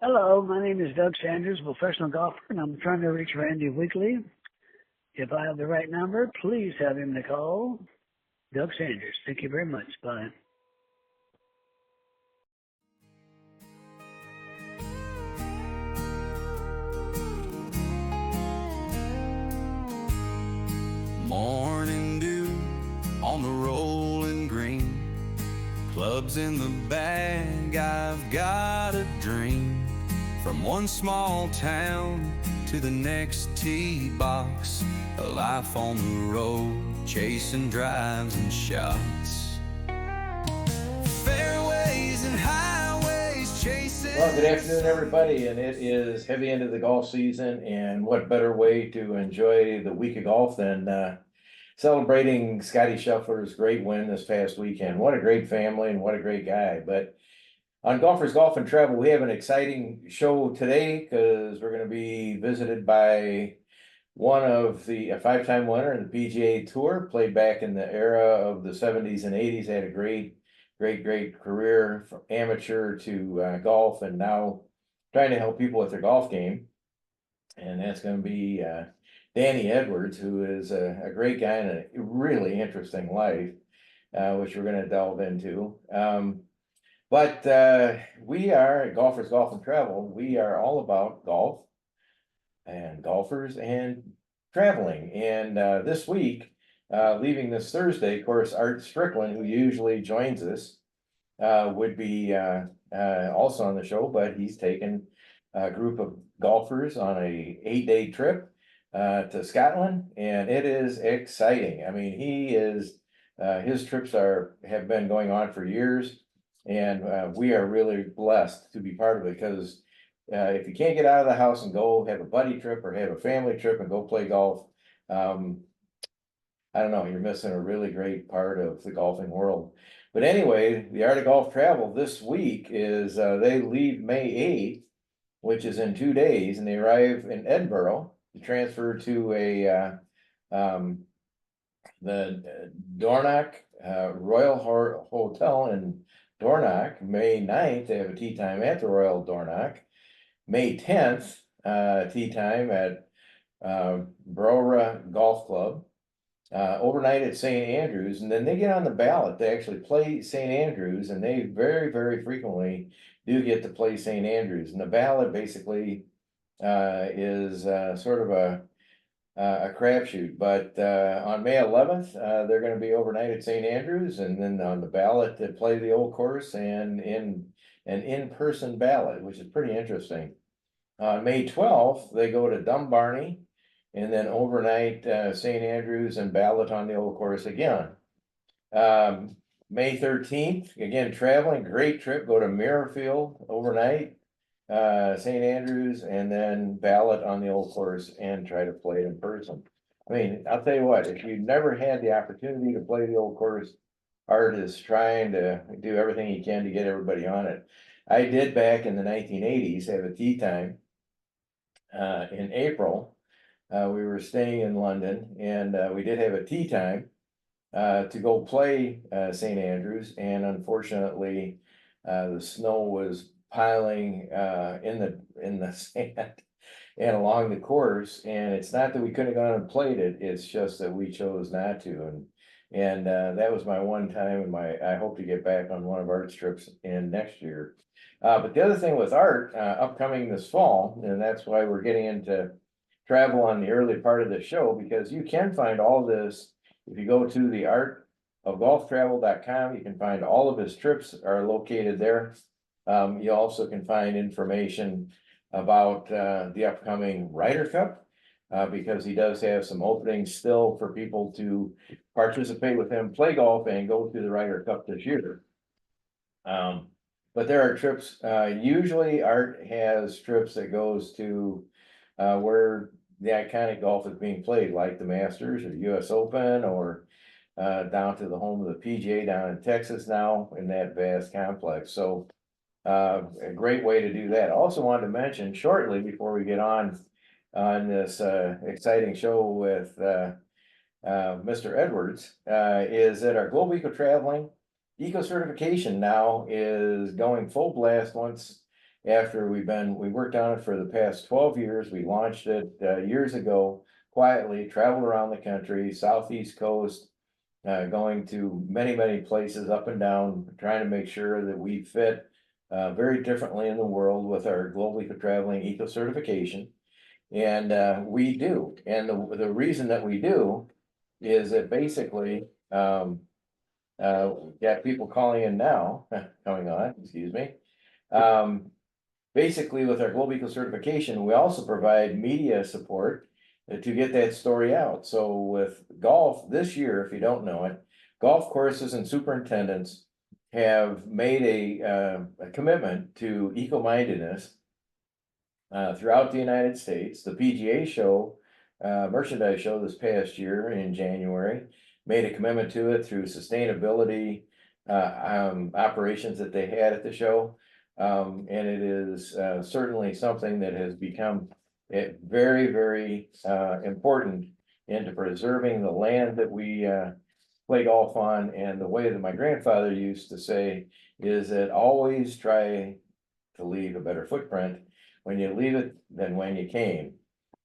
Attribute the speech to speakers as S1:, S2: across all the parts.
S1: Hello, my name is Doug Sanders, professional golfer, and I'm trying to reach Randy Weekly. If I have the right number, please have him to call. Doug Sanders. Thank you very much. Bye.
S2: Morning dew on the rolling green, clubs in the bag, I've got a dream. From one small town to the next tee box, a life on the road, chasing drives and shots. Fairways and highways chasing.
S3: Well, good afternoon, everybody, and it is heavy into the golf season, and what better way to enjoy the week of golf than celebrating Scotty Scheffler's great win this past weekend. What a great family and what a great guy. But on Golfers Golf and Travel, we have an exciting show today because we're going to be visited by one of a five-time winner in the PGA Tour, played back in the era of the 70s and 80s, had a great career from amateur to golf, and now trying to help people with their golf game. And that's going to be Danny Edwards, who is a great guy and a really interesting life, which we're going to delve into. But we are at Golfers Golf and Travel. We are all about golf and golfers and traveling. And this week, leaving this Thursday, of course, Art Strickland, who usually joins us, would be also on the show, but he's taken a group of golfers on a 8-day trip to Scotland, and it is exciting. I mean, his trips have been going on for years, and we are really blessed to be part of it because if you can't get out of the house and go have a buddy trip or have a family trip and go play golf, I don't know, you're missing a really great part of the golfing world. But anyway, the Art of Golf Travel this week is they leave May 8th, which is in 2 days, and they arrive in Edinburgh to transfer to the Dornoch Royal Hotel in Dornoch. May 9th, they have a tea time at the Royal Dornoch. May 10th, tea time at Brora Golf Club. Overnight at St. Andrews, and then they get on the ballot. They actually play St. Andrews, and they very frequently do get to play St. Andrews. And the ballot basically is sort of a crapshoot. But on May 11th, they're going to be overnight at St. Andrews, and then on the ballot to play the old course and in an in-person ballot, which is pretty interesting. On May 12th, they go to Dumbarnie, and then overnight St. Andrews and ballot on the old course again. May 13th, again traveling, great trip, go to Mirrorfield overnight, St. Andrews, and then ballot on the old course and try to play it in person. I mean, I'll tell you what, if you've never had the opportunity to play the old course, Art is trying to do everything he can to get everybody on it. I did back in the 1980s have a tea time in April. We were staying in London, and we did have a tea time to go play St. Andrews, and unfortunately the snow was piling in the sand and along the course, and it's not that we couldn't have gone and played it, it's just that we chose not to, and that was my one time, and I hope to get back on one of Art's trips in next year. But the other thing with Art upcoming this fall, and that's why we're getting into travel on the early part of the show, because you can find all this if you go to the artofgolftravel.com. You can find all of his trips are located there. You also can find information about the upcoming Ryder Cup, because he does have some openings still for people to participate with him, play golf, and go to the Ryder Cup this year. But there are trips, usually Art has trips that goes to where the iconic golf is being played, like the Masters or US Open, or down to the home of the PGA down in Texas now in that vast complex. So a great way to do that. I also wanted to mention shortly before we get on this exciting show with Mr. Edwards, is that our Global Eco Traveling Eco Certification now is going full blast once after we worked on it for the past 12 years. We launched it years ago, quietly, traveled around the country, southeast coast, going to many, many places up and down, trying to make sure that we fit very differently in the world with our Global Eco Traveling Eco Certification. And we do. And the reason that we do is that basically, got people calling in now, coming on, excuse me. Basically, with our Global Eco Certification, we also provide media support to get that story out. So with golf this year, if you don't know it, golf courses and superintendents have made a commitment to eco-mindedness throughout the United States. The PGA show, merchandise show this past year in January, made a commitment to it through sustainability operations that they had at the show. And it is certainly something that has become very, very important into preserving the land that we play golf on. And the way that my grandfather used to say is that always try to leave a better footprint when you leave it than when you came.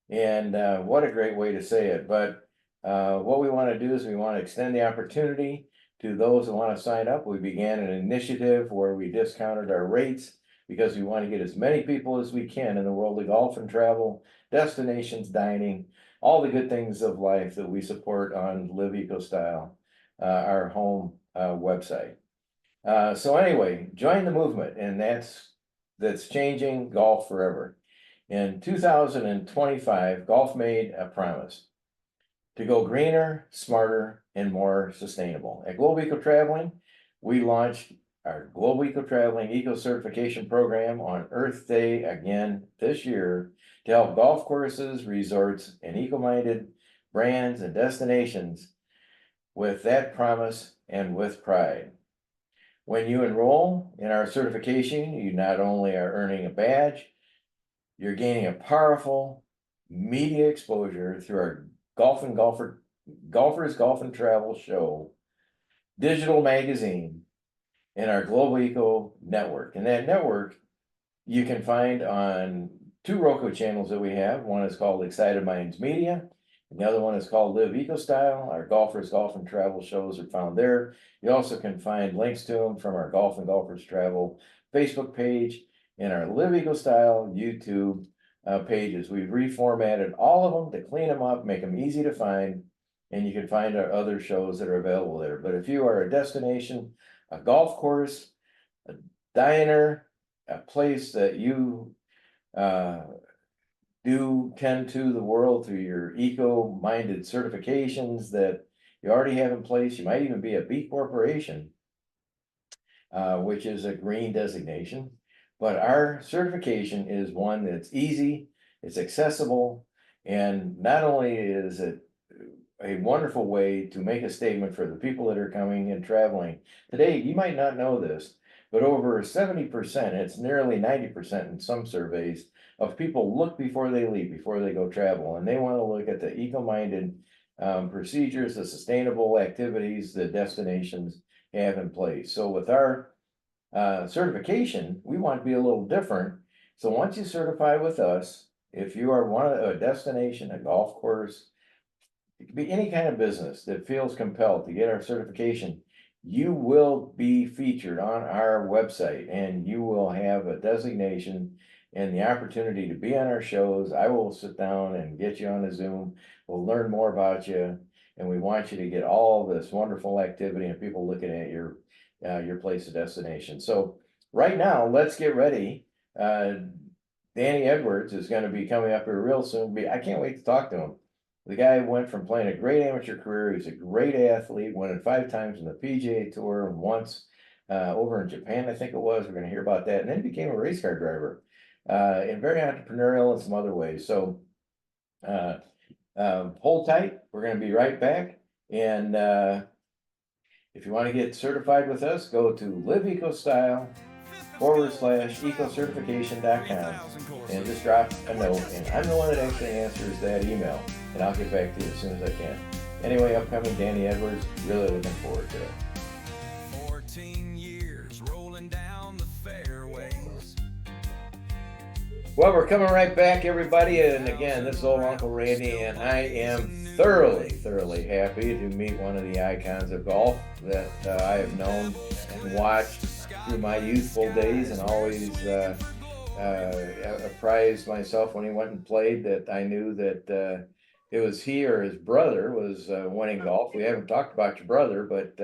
S3: And what a great way to say it. But what we want to do is we want to extend the opportunity to those who want to sign up. We began an initiative where we discounted our rates because we want to get as many people as we can in the world of golf and travel, destinations, dining, all the good things of life that we support on Live Eco Style, our home website. So anyway, join the movement, and that's changing golf forever. In 2025, golf made a promise to go greener, smarter, and more sustainable. At Global Eco Traveling, we launched our Global Eco Traveling Eco Certification Program on Earth Day again this year to help golf courses, resorts, and eco-minded brands and destinations with that promise and with pride. When you enroll in our certification, you not only are earning a badge, you're gaining a powerful media exposure through our Golfers Golf and Travel show, digital magazine, and our Global Eco Network. And that network you can find on 2 Roku channels that we have. One is called Excited Minds Media, and the other one is called Live Eco Style. Our Golfers Golf and Travel shows are found there. You also can find links to them from our Golf and Golfers Travel Facebook page and our Live Eco Style YouTube pages. We've reformatted all of them to clean them up, make them easy to find, and you can find our other shows that are available there. But if you are a destination, a golf course, a diner, a place that you do tend to the world through your eco-minded certifications that you already have in place, you might even be a B Corporation, which is a green designation. But our certification is one that's easy, it's accessible, and not only is it a wonderful way to make a statement for the people that are coming and traveling. Today, you might not know this, but over 70%, it's nearly 90% in some surveys, of people look before they leave, before they go travel, and they want to look at the eco-minded procedures, the sustainable activities the destinations have in place. So with our certification, we want to be a little different. So once you certify with us, if you are a destination, a golf course, it could be any kind of business that feels compelled to get our certification, you will be featured on our website and you will have a designation and the opportunity to be on our shows. I will sit down and get you on a Zoom. We'll learn more about you, and we want you to get all this wonderful activity and people looking at your place of destination. So right now, let's get ready. Danny Edwards is going to be coming up here real soon. I can't wait to talk to him. The guy went from playing a great amateur career. He's a great athlete, winning 5 times in the PGA Tour, and once over in Japan, I think it was. We're going to hear about that. And then he became a race car driver, and very entrepreneurial in some other ways. So hold tight. We're going to be right back. And if you want to get certified with us, go to liveecostyle.com/ecocertification.com and just drop a note. And I'm the one that actually answers that email, and I'll get back to you as soon as I can. Anyway, upcoming Danny Edwards, really looking forward to it.
S2: 14 years rolling down the fairways,
S3: Well, we're coming right back, everybody. And again, this is old Uncle Randy, and I am thoroughly happy to meet one of the icons of golf that I have known and watched through my youthful days, and always apprised myself when he went and played that I knew that it was he or his brother was winning golf. We haven't talked about your brother, but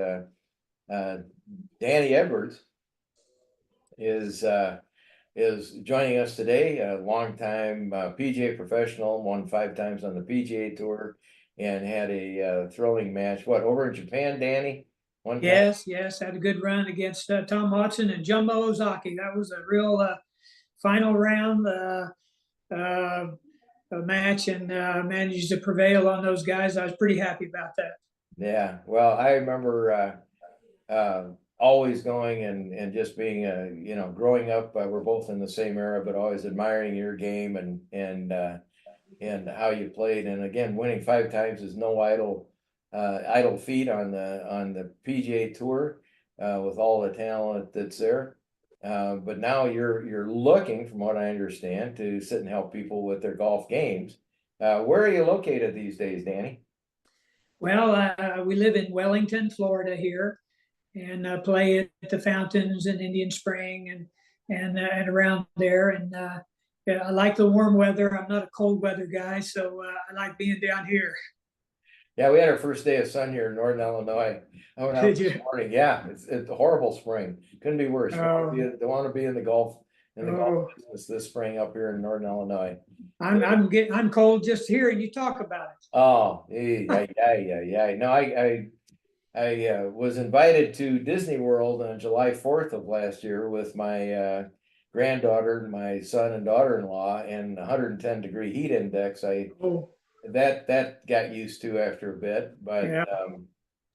S3: Danny Edwards is joining us today, a longtime PGA professional, won 5 times on the PGA Tour, and had a thrilling match. What, over in Japan, Danny?
S4: Yes, had a good run against Tom Watson and Jumbo Ozaki. That was a real final round match, and managed to prevail on those guys. I was pretty happy about that.
S3: Yeah, well, I remember always going and just being growing up, we're both in the same era, but always admiring your game and how you played. And again, winning 5 times is no idle feat on the PGA Tour, with all the talent that's there. But now you're looking, from what I understand, to sit and help people with their golf games. Where are you located these days, Danny?
S4: Well, we live in Wellington, Florida here, and play at the Fountains in Indian Spring and around there. And yeah, I like the warm weather. I'm not a cold weather guy, so I like being down here.
S3: Yeah, we had our first day of sun here in Northern Illinois. I went out this morning. Yeah, it's a horrible spring. Couldn't be worse. Don't want to be in the golf business this spring up here in Northern Illinois.
S4: I'm cold just hearing you talk about it.
S3: Oh, yeah. No, I was invited to Disney World on July 4th of last year with my granddaughter, my son and daughter-in-law, and 110-degree heat index. That got used to after a bit, but yeah.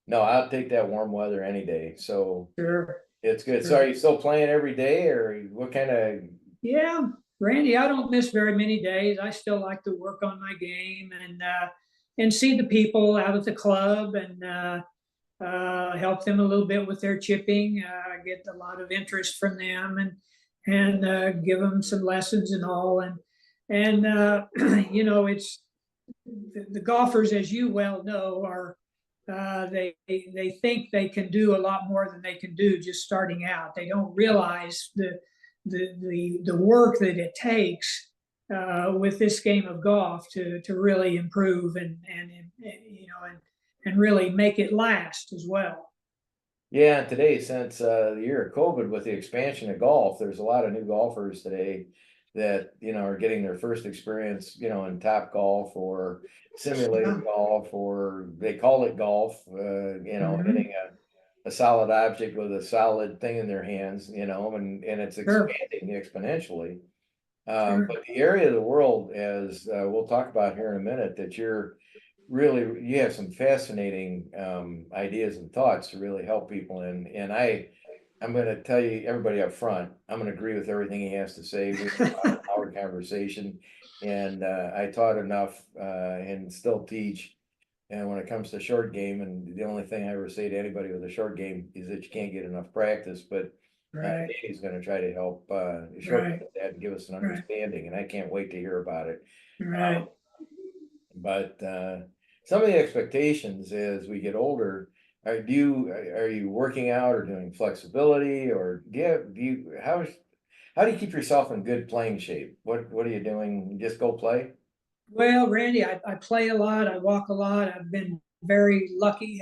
S3: No, I'll take that warm weather any day. So
S4: sure,
S3: it's good. Sure. So are you still playing every day, or what kind of?
S4: Yeah, Randy, I don't miss very many days. I still like to work on my game and see the people out at the club and help them a little bit with their chipping. I get a lot of interest from them and give them some lessons and all. And it's the golfers, as you well know, are they think they can do a lot more than they can do just starting out. They don't realize the work that it takes with this game of golf to really improve and really make it last as well.
S3: Yeah, today, since the year of COVID, with the expansion of golf, there's a lot of new golfers today that are getting their first experience in Top Golf or simulated golf, or they call it golf, hitting a solid object with a solid thing in their hands, and it's expanding exponentially. But the area of the world, as we'll talk about here in a minute, that you have some fascinating ideas and thoughts to really help people in. And I'm going to tell you, everybody up front, I'm going to agree with everything he has to say. With our conversation, and I taught enough and still teach. And when it comes to short game, and the only thing I ever say to anybody with a short game is that you can't get enough practice. But he's going to try to help shorten that and give us an understanding, and I can't wait to hear about it.
S4: Right.
S3: But some of the expectations as we get older. Are you working out or doing flexibility, or how do you keep yourself in good playing shape? What are you doing? You just go play?
S4: Well, Randy, I play a lot. I walk a lot. I've been very lucky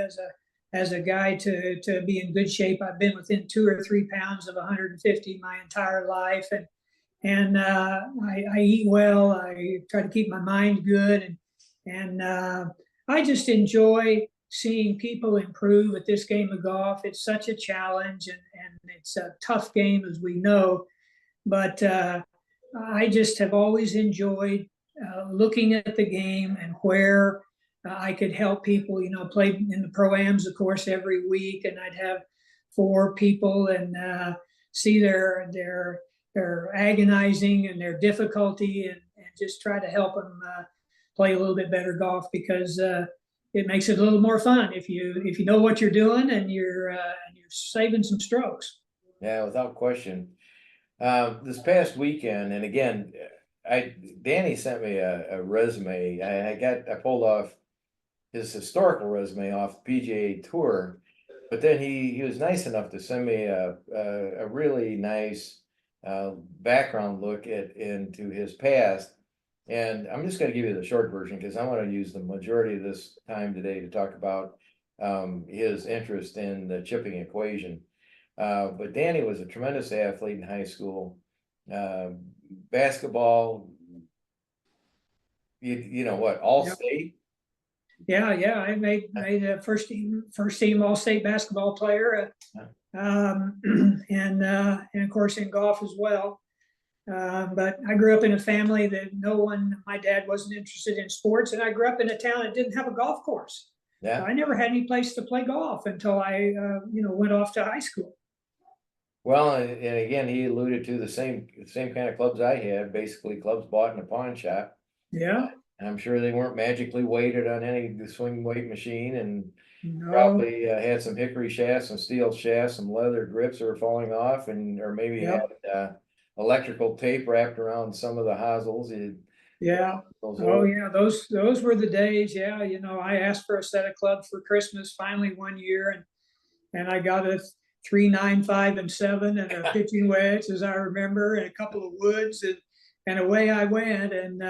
S4: as a guy to be in good shape. I've been within 2 or 3 pounds of 150 my entire life, and I eat well. I try to keep my mind good, and I just enjoy seeing people improve at this game of golf. It's such a challenge, and it's a tough game, as we know. But I just have always enjoyed looking at the game and where I could help people. Played in the Pro-Ams, of course, every week, and I'd have 4 people and see their agonizing and their difficulty, and just try to help them play a little bit better golf, because it makes it a little more fun if you know what you're doing and you're saving some strokes.
S3: Yeah, without question. This past weekend, and again, Danny sent me a resume. I pulled off his historical resume off the PGA Tour, but then he was nice enough to send me a really nice background look into his past. And I'm just going to give you the short version because I want to use the majority of this time today to talk about his interest in the chipping equation. But Danny was a tremendous athlete in high school. Basketball, you know what, all
S4: Yep.
S3: state.
S4: Yeah, I made a first team all state basketball player, and of course in golf as well. But I grew up in a family that my dad wasn't interested in sports, and I grew up in a town that didn't have a golf course. So
S3: Yeah.
S4: I never had any place to play golf until I went off to high school.
S3: Well, and again, he alluded to the same kind of clubs I had, basically clubs bought in a pawn shop.
S4: Yeah,
S3: And I'm sure they weren't magically weighted on any swing weight machine, and
S4: no,
S3: probably had some hickory shafts, some steel shafts, some leather grips that were falling off, or maybe
S4: Yep.
S3: had electrical tape wrapped around some of the hosels.
S4: yeah.
S3: Those
S4: Oh
S3: old,
S4: yeah, those were the days. Yeah, I asked for a set of clubs for Christmas finally one year, and I got a 3, 9, 5, and 7, and a pitching wedge, as I remember, and a couple of woods, and away I went. And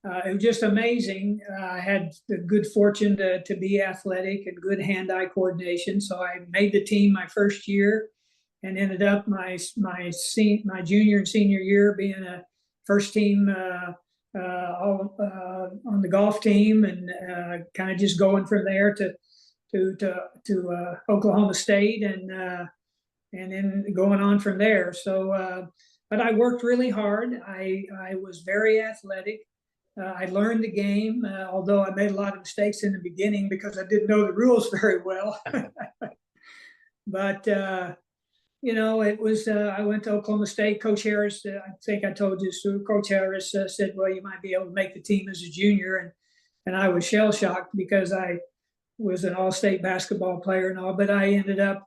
S4: it was just amazing. I had the good fortune to be athletic and good hand-eye coordination, so I made the team my first year, and ended up my junior and senior year being a first team all on the golf team, and kind of just going from there to Oklahoma State, and then going on from there. So, but I worked really hard. I was very athletic. I learned the game, although I made a lot of mistakes in the beginning because I didn't know the rules very well. But it was. I went to Oklahoma State. Coach Harris, I think I told you, so Coach Harris said, "Well, you might be able to make the team as a junior," and I was shell shocked because I was an all-state basketball player and all, but I ended up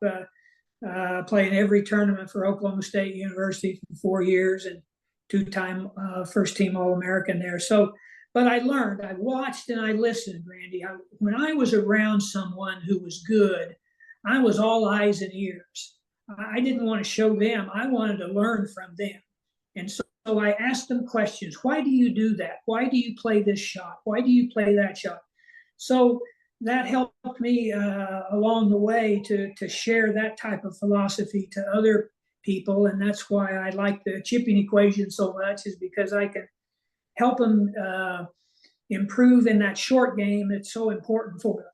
S4: playing every tournament for Oklahoma State University for 4 years, and two-time first team All-American there. So, but I learned, I watched, and I listened, Randy. When I was around someone who was good, I was all eyes and ears. I didn't want to show them. I wanted to learn from them. And so I asked them questions. Why do you do that? Why do you play this shot? Why do you play that shot? So that helped me along the way to share that type of philosophy to other people. And that's why I like the chipping equation so much, is because I can help them improve in that short game that's so important for them.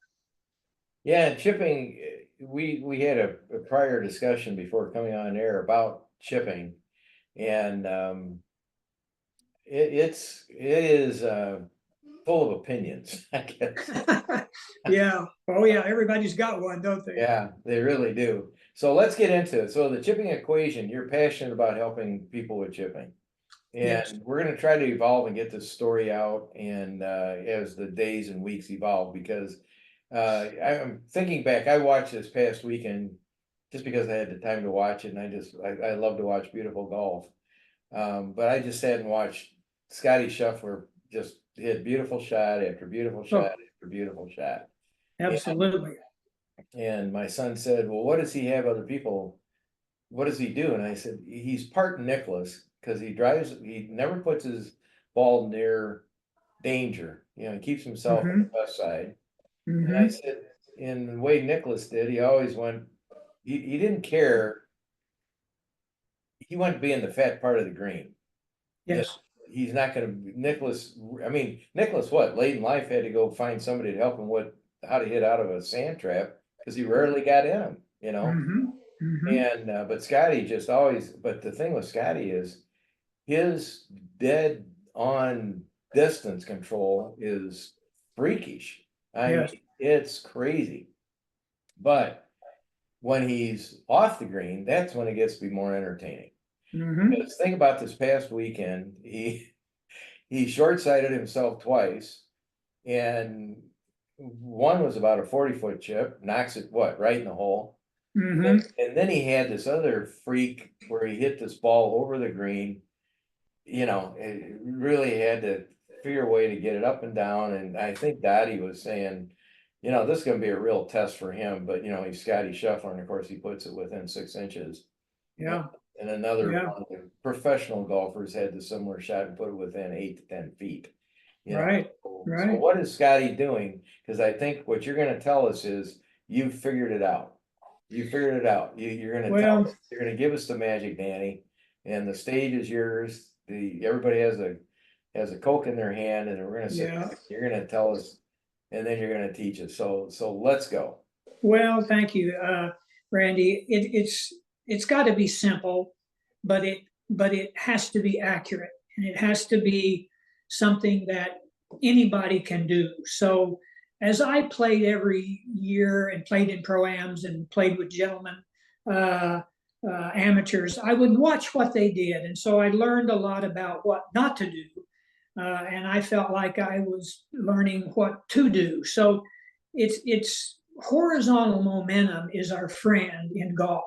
S3: Yeah, chipping, we had a prior discussion before coming on air about chipping, and it is full of opinions, I guess.
S4: Yeah. Oh yeah, everybody's got one, don't they?
S3: Yeah, they really do. So let's get into it. So the chipping equation, you're passionate about helping people with chipping. And
S4: Yes.
S3: we're going to try to evolve and get this story out, and as the days and weeks evolve, because I'm thinking back, I watched this past weekend just because I had the time to watch it, and I love to watch beautiful golf. But I just sat and watched Scotty Scheffler just hit beautiful shot after beautiful shot after beautiful shot.
S4: Absolutely.
S3: And my son said, "Well, what does he have other people? What does he do?" And I said, "He's part Nicklaus, because he never puts his ball near danger. He keeps himself on the west side." And I said, in the way Nicklaus did, he always went, he didn't care. He went to be in the fat part of the green.
S4: Yes.
S3: He's not going to, Nicklaus, what, late in life had to go find somebody to help him with how to hit out of a sand trap, because he rarely got in them, And, but Scotty just always, but the thing with Scotty is his dead on distance control is freakish. I
S4: Yes.
S3: mean, it's crazy. But when he's off the green, that's when it gets to be more entertaining. Because think about this past weekend, he short-sighted himself twice, and one was about a 40-foot chip, knocks it right in the hole. And then he had this other freak where he hit this ball over the green. it really had to figure a way to get it up and down. And I think Dottie was saying, this is gonna be a real test for him, but he's Scotty Scheffler, and of course he puts it within 6 inches.
S4: Yeah,
S3: And another
S4: yeah,
S3: one of the professional golfers had the similar shot and put it within 8 to 10 feet.
S4: right,
S3: So
S4: right.
S3: what is Scotty doing? Because I think what you're gonna tell us is you figured it out. You figured it out. You're gonna tell
S4: Well,
S3: us, you're gonna give us the magic, Danny, and the stage is yours. Everybody has a Coke in their hand, and we're gonna sit,
S4: yeah.
S3: you're gonna tell us, and then you're gonna teach us. So let's go.
S4: Well, thank you, Randy. It's got to be simple, but it has to be accurate, and it has to be something that anybody can do. So, as I played every year and played in pro-ams and played with gentlemen, uh, amateurs, I would watch what they did, and so I learned a lot about what not to do, and I felt like I was learning what to do. So, it's horizontal momentum is our friend in golf.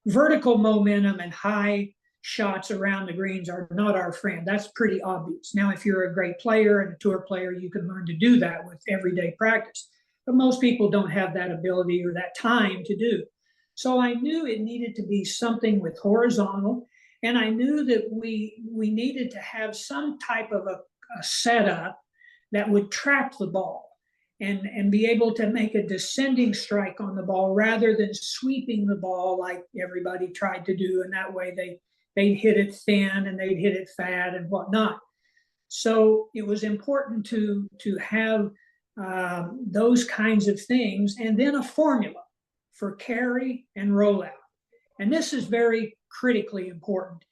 S4: Vertical momentum and high shots around the greens are not our friend. That's pretty obvious. Now, if you're a great player and a tour player, you can learn to do that with everyday practice. But most people don't have that ability or that time to do. So I knew it needed to be something with horizontal, and I knew that we needed to have some type of a setup that would trap the ball and be able to make a descending strike on the ball rather than sweeping the ball like everybody tried to do. And that way they'd hit it thin and they'd hit it fat and whatnot. So it was important to have those kinds of things, and then a formula for carry and rollout. And this is very critically important.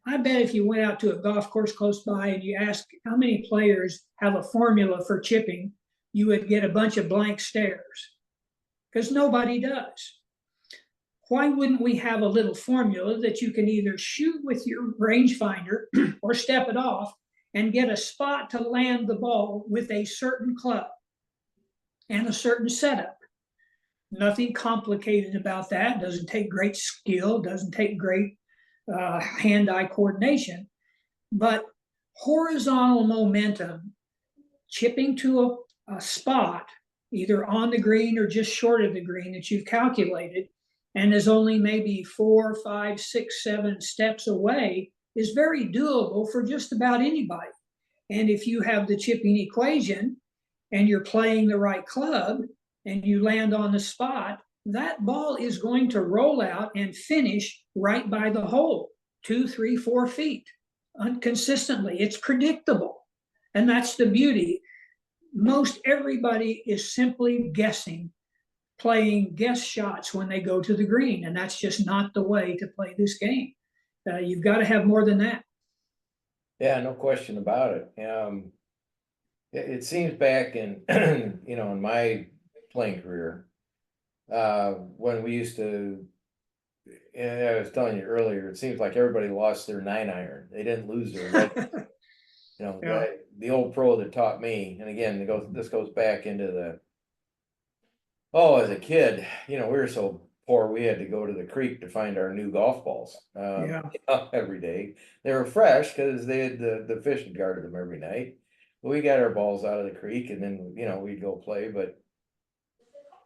S4: I bet if you went out to a golf course close by and you asked how many players have a formula for chipping, you would get a bunch of blank stares because nobody does. Why wouldn't we have a little formula that you can either shoot with your rangefinder or step it off and get a spot to land the ball with a certain club and a certain setup? Nothing complicated about that. Doesn't take great skill, doesn't take great hand-eye coordination, but horizontal momentum, chipping to a spot either on the green or just short of the green that you've calculated and is only maybe 4, 5, 6, 7 steps away is very doable for just about anybody. And if you have the chipping equation and you're playing the right club and you land on the spot, that ball is going to roll out and finish right by the hole, 2, 3, 4 feet consistently. It's predictable. And that's the beauty. Most everybody is simply guessing, playing guess shots when they go to the green. And that's just not the way to play this game. You've got to have more than that.
S3: Yeah, no question about it. It seems back in, in my playing career, when we used to, and I was telling you earlier, it seems like everybody lost their 9-iron. They didn't lose their leg.
S4: Yeah.
S3: The old pro that taught me, and again, this goes back into as a kid, we were so poor, we had to go to the creek to find our new golf balls.
S4: Yeah.
S3: Every day. They were fresh because they had the fish had guarded them every night. But we got our balls out of the creek and then, we'd go play. But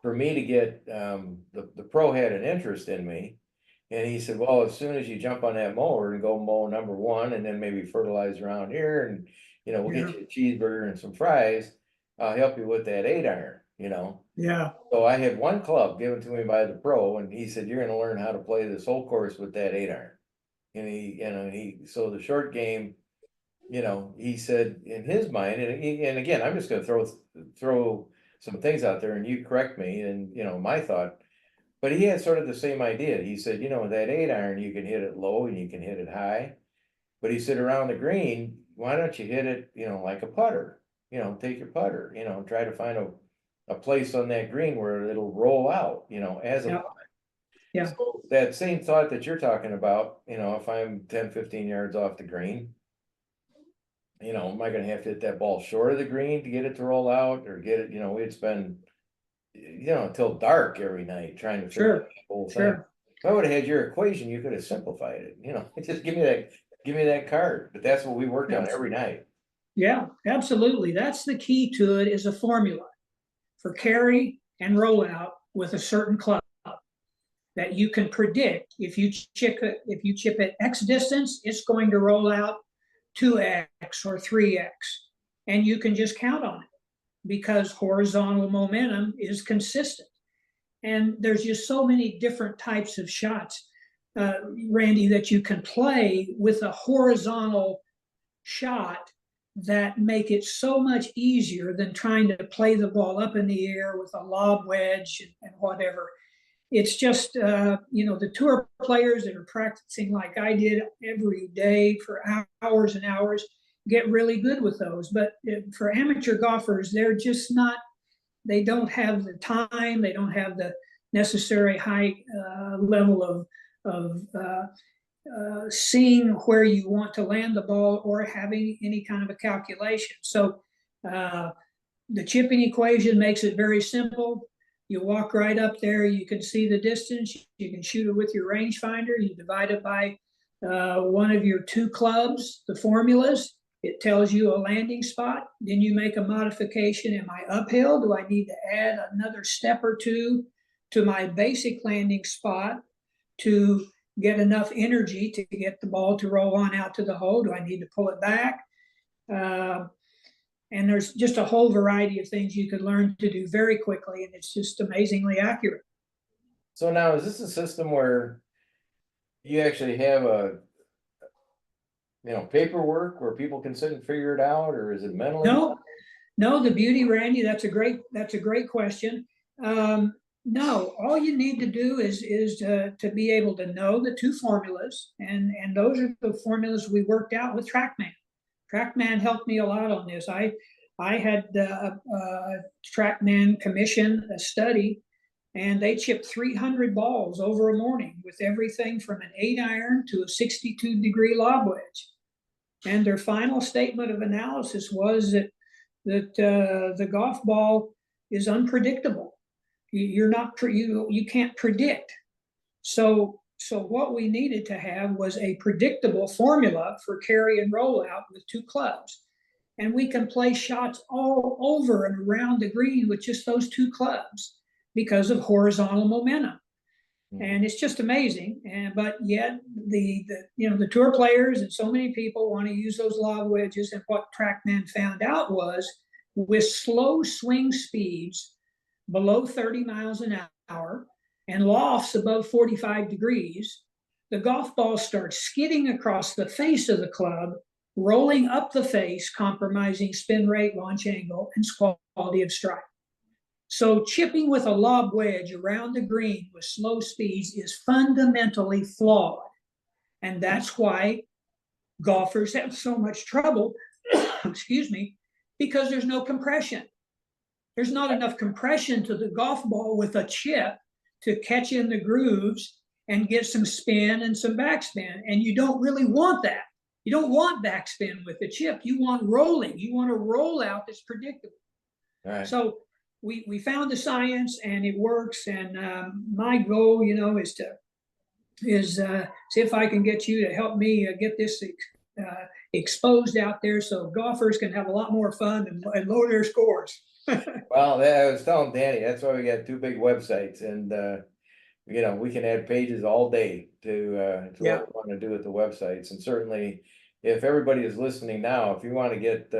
S3: for me to get, the pro had an interest in me. And he said, well, as soon as you jump on that mower and go mow number 1 and then maybe fertilize around here and, we'll get you a cheeseburger and some fries, I'll help you with that 8-iron,
S4: Yeah.
S3: So I had one club given to me by the pro and he said, you're gonna learn how to play this whole course with that 8-iron. And so the short game, he said in his mind, and again, I'm just gonna throw some things out there and you correct me and, my thought. But he had sort of the same idea. He said, that 8-iron, you can hit it low and you can hit it high. But he said around the green, why don't you hit it, like a putter? Take your putter, try to find a place on that green where it'll roll out, as a
S4: Yeah.
S3: So that same thought that you're talking about, if I'm 10, 15 yards off the green, am I gonna have to hit that ball short of the green to get it to roll out or get it, it's been until dark every night trying to figure out the whole thing.
S4: Sure.
S3: If I would have had your equation, you could have simplified it, just give me give me that card. But that's what we worked on every night.
S4: Yeah, absolutely. That's the key to it, is a formula for carry and rollout with a certain club that you can predict. If you chip it X distance, it's going to roll out 2X or 3X. And you can just count on it because horizontal momentum is consistent. And there's just so many different types of shots, Randy, that you can play with a horizontal shot that make it so much easier than trying to play the ball up in the air with a lob wedge and whatever. It's just, the tour players that are practicing like I did every day for hours and hours get really good with those. But for amateur golfers, they're just not, they don't have the time, they don't have the necessary high level of seeing where you want to land the ball or having any kind of a calculation. So the chipping equation makes it very simple. You walk right up there, you can see the distance, you can shoot it with your rangefinder, you divide it by one of your two clubs, the formulas, it tells you a landing spot. Then you make a modification. Am I uphill? Do I need to add another step or two to my basic landing spot to get enough energy to get the ball to roll on out to the hole? Do I need to pull it back? And there's just a whole variety of things you could learn to do very quickly, and it's just amazingly accurate.
S3: So now, is this a system where you actually have a, paperwork where people can sit and figure it out, or is it mentally?
S4: No, the beauty, Randy, that's a great question. No, all you need to do is to be able to know the two formulas, and those are the formulas we worked out with TrackMan. TrackMan helped me a lot on this. I had TrackMan commission a study, and they chipped 300 balls over a morning with everything from an 8-iron to a 62-degree lob wedge. And their final statement of analysis was that the golf ball is unpredictable. You can't predict. So what we needed to have was a predictable formula for carry and rollout with two clubs. And we can play shots all over and around the green with just those two clubs because of horizontal momentum. And it's just amazing. But yet the tour players and so many people want to use those lob wedges. And what TrackMan found out was with slow swing speeds below 30 miles an hour and lofts above 45 degrees, the golf ball starts skidding across the face of the club, rolling up the face, compromising spin rate, launch angle, and quality of strike. So chipping with a lob wedge around the green with slow speeds is fundamentally flawed. And that's why golfers have so much trouble, excuse me, because there's no compression. There's not enough compression to the golf ball with a chip to catch in the grooves and get some spin and some backspin. And you don't really want that. You don't want backspin with the chip. You want rolling. You want a rollout that's predictable.
S3: All right.
S4: So we found the science, and it works. And my goal, is see if I can get you to help me get this exposed out there, so golfers can have a lot more fun and lower their scores.
S3: Well, I was telling Danny, that's why we got two big websites, and we can add pages all day to what we want to do with the websites. And certainly, if everybody is listening now, if you want to get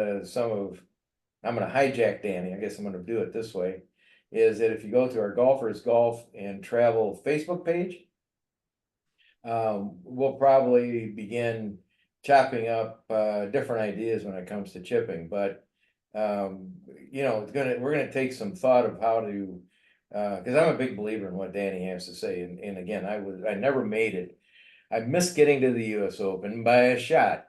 S3: I'm going to hijack Danny. I guess I'm going to do it this way. Is that if you go to our Golfers Golf and Travel Facebook page, we'll probably begin chopping up different ideas when it comes to chipping. But we're gonna take some thought of how to, because I'm a big believer in what Danny has to say. And again, I never made it. I missed getting to the U.S. Open by a shot.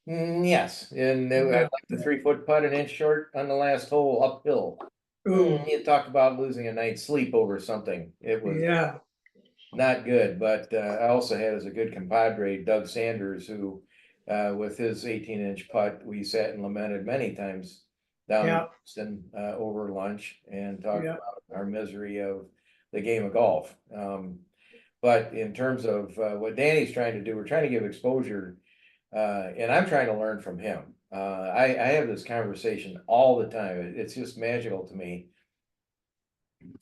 S3: Yes, and I like the 3-foot putt, an inch short on the last hole uphill. You talk about losing a night's sleep over something. It was not good. But I also had as a good compadre Doug Sanders, who with his 18-inch putt, we sat and lamented many times down in Boston over lunch and talked about our misery of the game of golf. But in terms of what Danny's trying to do, we're trying to give exposure, and I'm trying to learn from him. I have this conversation all the time. It's just magical to me.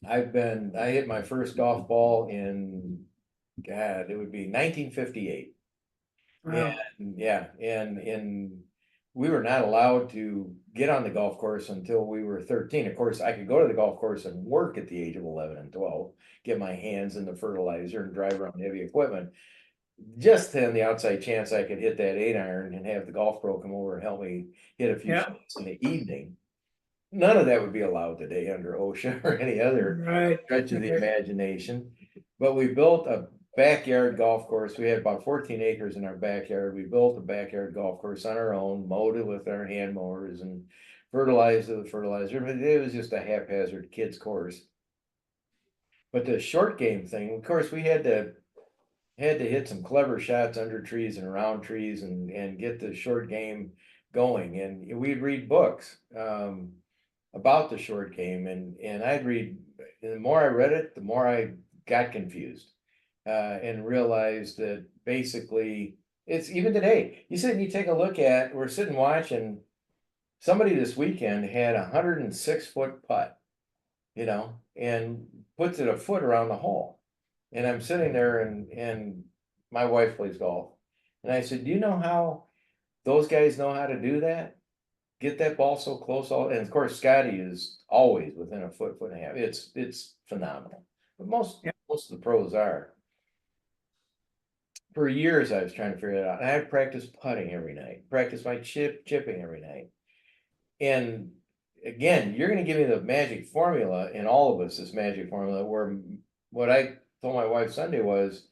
S3: I hit my first golf ball in, God, it would be 1958.
S4: Wow.
S3: And yeah, and we were not allowed to get on the golf course until we were 13. Of course, I could go to the golf course and work at the age of 11 and 12, get my hands in the fertilizer and drive around heavy equipment. Just on the outside chance I could hit that 8-iron and have the golf pro come over and help me hit a few
S4: Yeah.
S3: shots in the evening. None of that would be allowed today under OSHA or any other
S4: Right.
S3: stretch of the imagination. But we built a backyard golf course. We had about 14 acres in our backyard. We built a backyard golf course on our own, mowed it with our hand mowers and fertilized with the fertilizer. But it was just a haphazard kids course. But the short game thing, of course, we had to hit some clever shots under trees and around trees and get the short game going. And we'd read books about the short game, and I'd read. And the more I read it, the more I got confused. And realized that basically it's even today. You sit and you take a look at, we're sitting watching somebody this weekend had 106-foot putt, and puts it a foot around the hole. And I'm sitting there and my wife plays golf. And I said, do you know how those guys know how to do that? Get that ball so close. And of course, Scotty is always within a foot, foot and a half. It's phenomenal. But most of the pros are. For years, I was trying to figure it out. And I practiced putting every night, practice my chipping every night. And again, you're going to give me the magic formula, and all of us this magic formula, where what I told my wife Sunday was,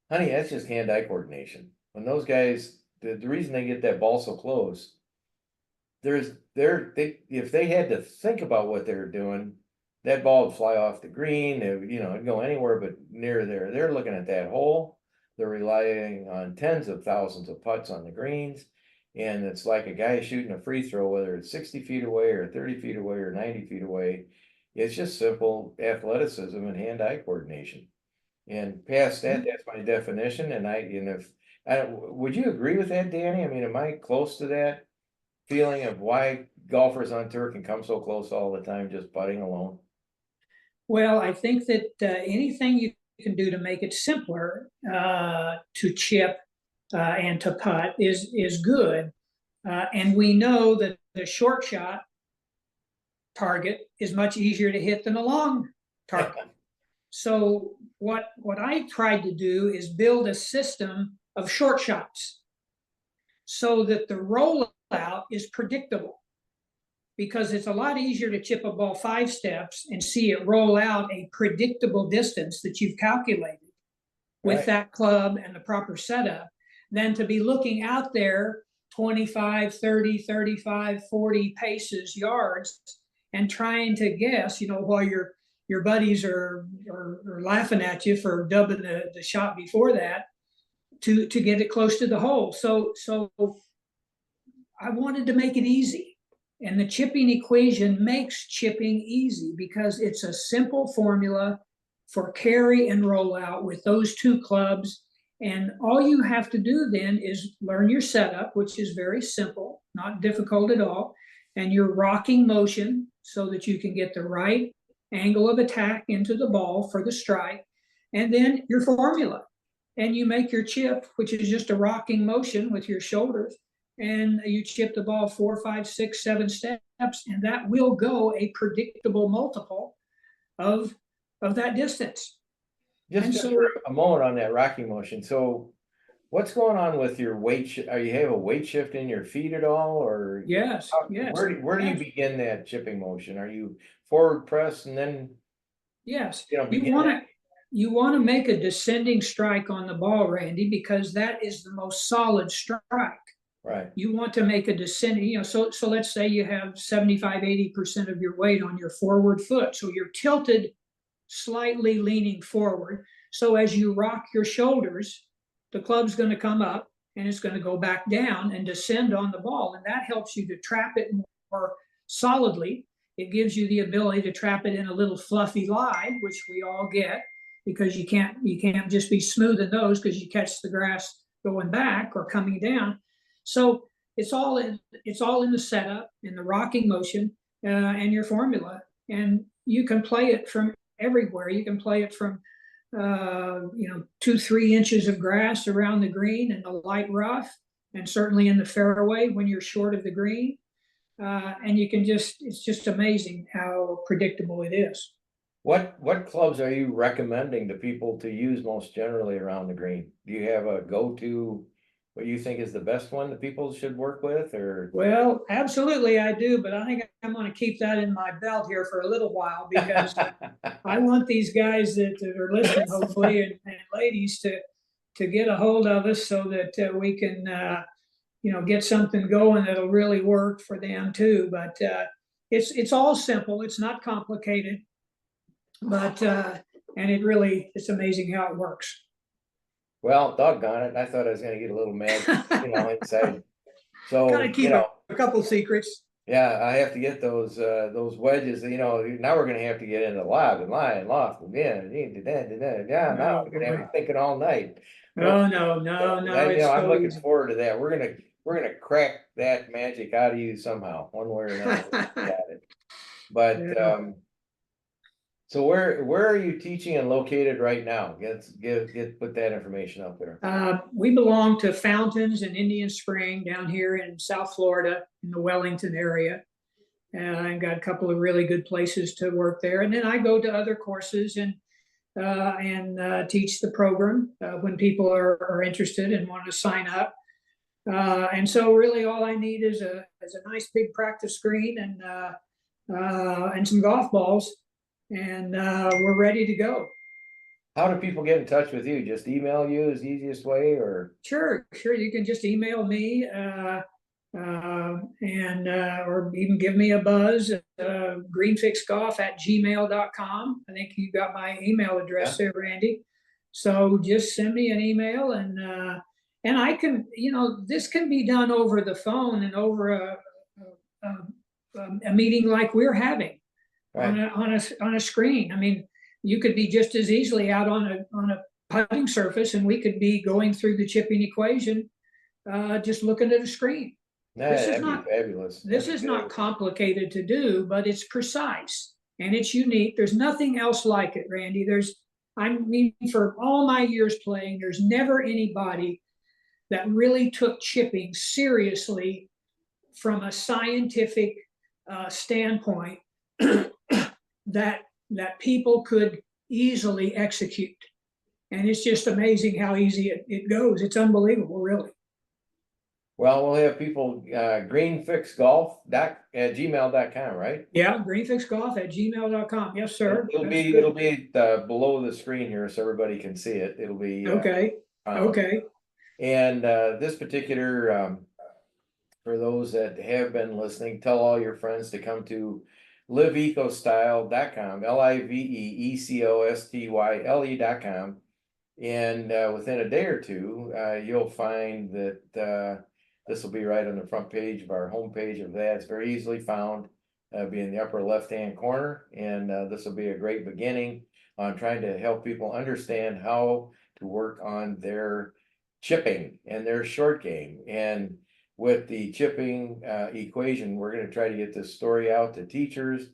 S3: honey, that's just hand-eye coordination. When those guys, the reason they get that ball so close, if they had to think about what they were doing, that ball would fly off the green. It'd go anywhere but near there. They're looking at that hole. They're relying on tens of thousands of putts on the greens. And it's like a guy shooting a free throw, whether it's 60 feet away or 30 feet away or 90 feet away. It's just simple athleticism and hand-eye coordination. And past that, that's my definition. Would you agree with that, Danny? I mean, am I close to that feeling of why golfers on tour can come so close all the time, just putting alone?
S4: Well, I think that anything you can do to make it simpler to chip and to putt is good. And we know that the short shot target is much easier to hit than a long target. So what I tried to do is build a system of short shots so that the rollout is predictable, because it's a lot easier to chip a ball 5 steps and see it roll out a predictable distance that you've calculated with that club and the proper setup than to be looking out there 25, 30, 35, 40 paces, yards, and trying to guess, while your buddies are laughing at you for dubbing the shot before that to get it close to the hole. So I wanted to make it easy. And the chipping equation makes chipping easy because it's a simple formula for carry and rollout with those 2 clubs. And all you have to do then is learn your setup, which is very simple, not difficult at all, and your rocking motion so that you can get the right angle of attack into the ball for the strike, and then your formula. And you make your chip, which is just a rocking motion with your shoulders, and you chip the ball 4, 5, 6, 7 steps, and that will go a predictable multiple of that distance.
S3: Just for a moment on that rocking motion. So what's going on with your weight? Are you have a weight shift in your feet at all, or
S4: yes.
S3: Where do you begin that chipping motion? Are you forward press and then?
S4: Yes, you want to make a descending strike on the ball, Randy, because that is the most solid strike.
S3: Right.
S4: You want to make a descending, so let's say you have 75, 80% of your weight on your forward foot. So you're tilted, slightly leaning forward. So as you rock your shoulders, the club's going to come up and it's going to go back down and descend on the ball. And that helps you to trap it more solidly. It gives you the ability to trap it in a little fluffy lie, which we all get. because you can't just be smooth in those because you catch the grass going back or coming down. So it's all in the setup, in the rocking motion, and your formula, and you can play it from everywhere. You can play it from 2-3 inches of grass around the green and the light rough, and certainly in the fairway when you're short of the green. And it's just amazing how predictable it is.
S3: What clubs are you recommending to people to use most generally around the green? Do you have a go-to, what you think is the best one that people should work with, or?
S4: Well, absolutely I do, but I think I'm going to keep that in my belt here for a little while, because I want these guys that are listening, hopefully, and ladies, to get a hold of us so that we can get something going that'll really work for them too. But it's all simple. It's not complicated, but and it's amazing how it works.
S3: Well, doggone it, I thought I was gonna get a little mad, inside. So,
S4: Gotta keep a couple secrets.
S3: yeah, I have to get those wedges, now we're gonna have to get into lob and lie and loft and yeah, now we're gonna have you thinking all night.
S4: No.
S3: I'm looking forward to that. We're gonna crack that magic out of you somehow, one way or another. Got it. But
S4: Yeah.
S3: so where are you teaching and located right now? Put that information up there.
S4: We belong to Fountains in Indian Spring down here in South Florida in the Wellington area. And I've got a couple of really good places to work there. And then I go to other courses and teach the program when people are interested and want to sign up. And so really all I need is a nice big practice screen and some golf balls, and we're ready to go.
S3: How do people get in touch with you? Just email you is the easiest way, or?
S4: Sure. You can just email me or even give me a buzz, greenfixgolf@gmail.com. I think you got my email address there, Randy. So just send me an email, and I can, this can be done over the phone and over a meeting like we're having. Right. on a screen. I mean, you could be just as easily out on a putting surface, and we could be going through the chipping equation, just looking at a screen.
S3: This is not fabulous.
S4: This is not complicated to do, but it's precise and it's unique. There's nothing else like it, Randy. For all my years playing, there's never anybody that really took chipping seriously from a scientific standpoint that people could easily execute. And it's just amazing how easy it goes. It's unbelievable, really.
S3: Well, we'll have people, greenfixgolf@gmail.com, right?
S4: Yeah, greenfixgolf@gmail.com. Yes, sir.
S3: It'll be below the screen here so everybody can see it. It'll be
S4: okay. Okay.
S3: And this particular, for those that have been listening, tell all your friends to come to liveecostyle.com, liveecostyle.com. And within a day or two, you'll find that this will be right on the front page of our homepage of that. It's very easily found, be in the upper left-hand corner. And this will be a great beginning on trying to help people understand how to work on their chipping and their short game. And with the chipping equation, we're going to try to get this story out to teachers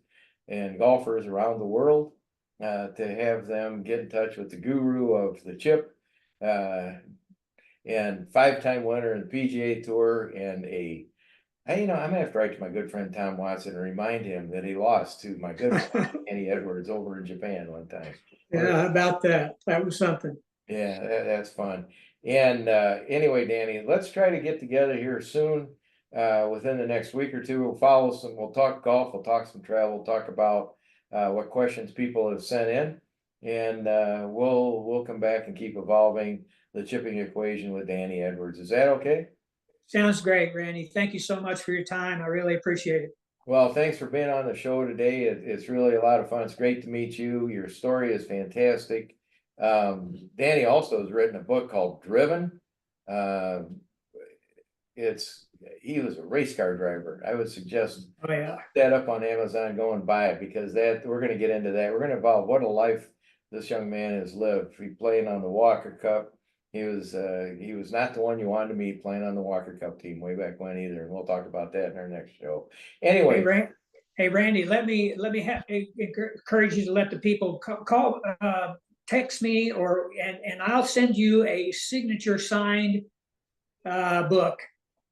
S3: and golfers around the world, to have them get in touch with the guru of the chip, and 5-time winner in the PGA Tour, and I'm gonna have to write to my good friend Tom Watson and remind him that he lost to my good friend Danny Edwards over in Japan one time.
S4: Yeah, how about that? That was something.
S3: Yeah, that's fun. And anyway, Danny, let's try to get together here soon, within the next week or two. We'll we'll talk golf, we'll talk some travel, we'll talk about what questions people have sent in, and we'll come back and keep evolving the chipping equation with Danny Edwards. Is that okay?
S4: Sounds great, Randy. Thank you so much for your time. I really appreciate it.
S3: Well, thanks for being on the show today. It's really a lot of fun. It's great to meet you. Your story is fantastic. Danny also has written a book called Driven. He was a race car driver. I would suggest that up on Amazon, go and buy it, because we're going to get into that. We're going to involve what a life this young man has lived. He playing on the Walker Cup. He was not the one you wanted to meet playing on the Walker Cup team way back when either, and we'll talk about that in our next show. Anyway.
S4: Hey, Randy, let me encourage you to let the people call, text me, and I'll send you a signature signed book,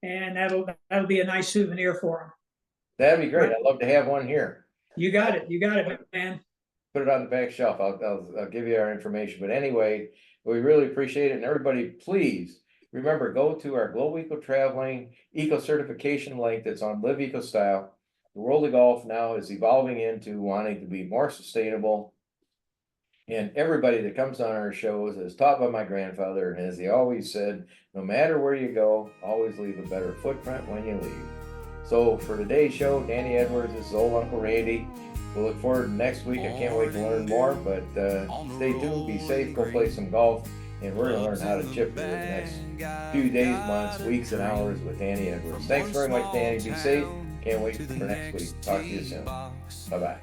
S4: and that'll be a nice souvenir for them.
S3: That'd be great. I'd love to have one here.
S4: You got it, man.
S3: Put it on the back shelf. I'll give you our information. But anyway, we really appreciate it. And everybody, please remember, go to our Global Eco Traveling Eco Certification link that's on Live Eco Style. The world of golf now is evolving into wanting to be more sustainable. And everybody that comes on our shows is taught by my grandfather. And as he always said, no matter where you go, always leave a better footprint when you leave. So for today's show, Danny Edwards, this is old Uncle Randy. We'll look forward to next week. I can't wait to learn more, but stay tuned, be safe, go play some golf. And we're going to learn how to chip for the next few days, months, weeks, and hours with Danny Edwards. Thanks very much, Danny. Be safe. Can't wait for next week. Talk to you soon. Bye-bye.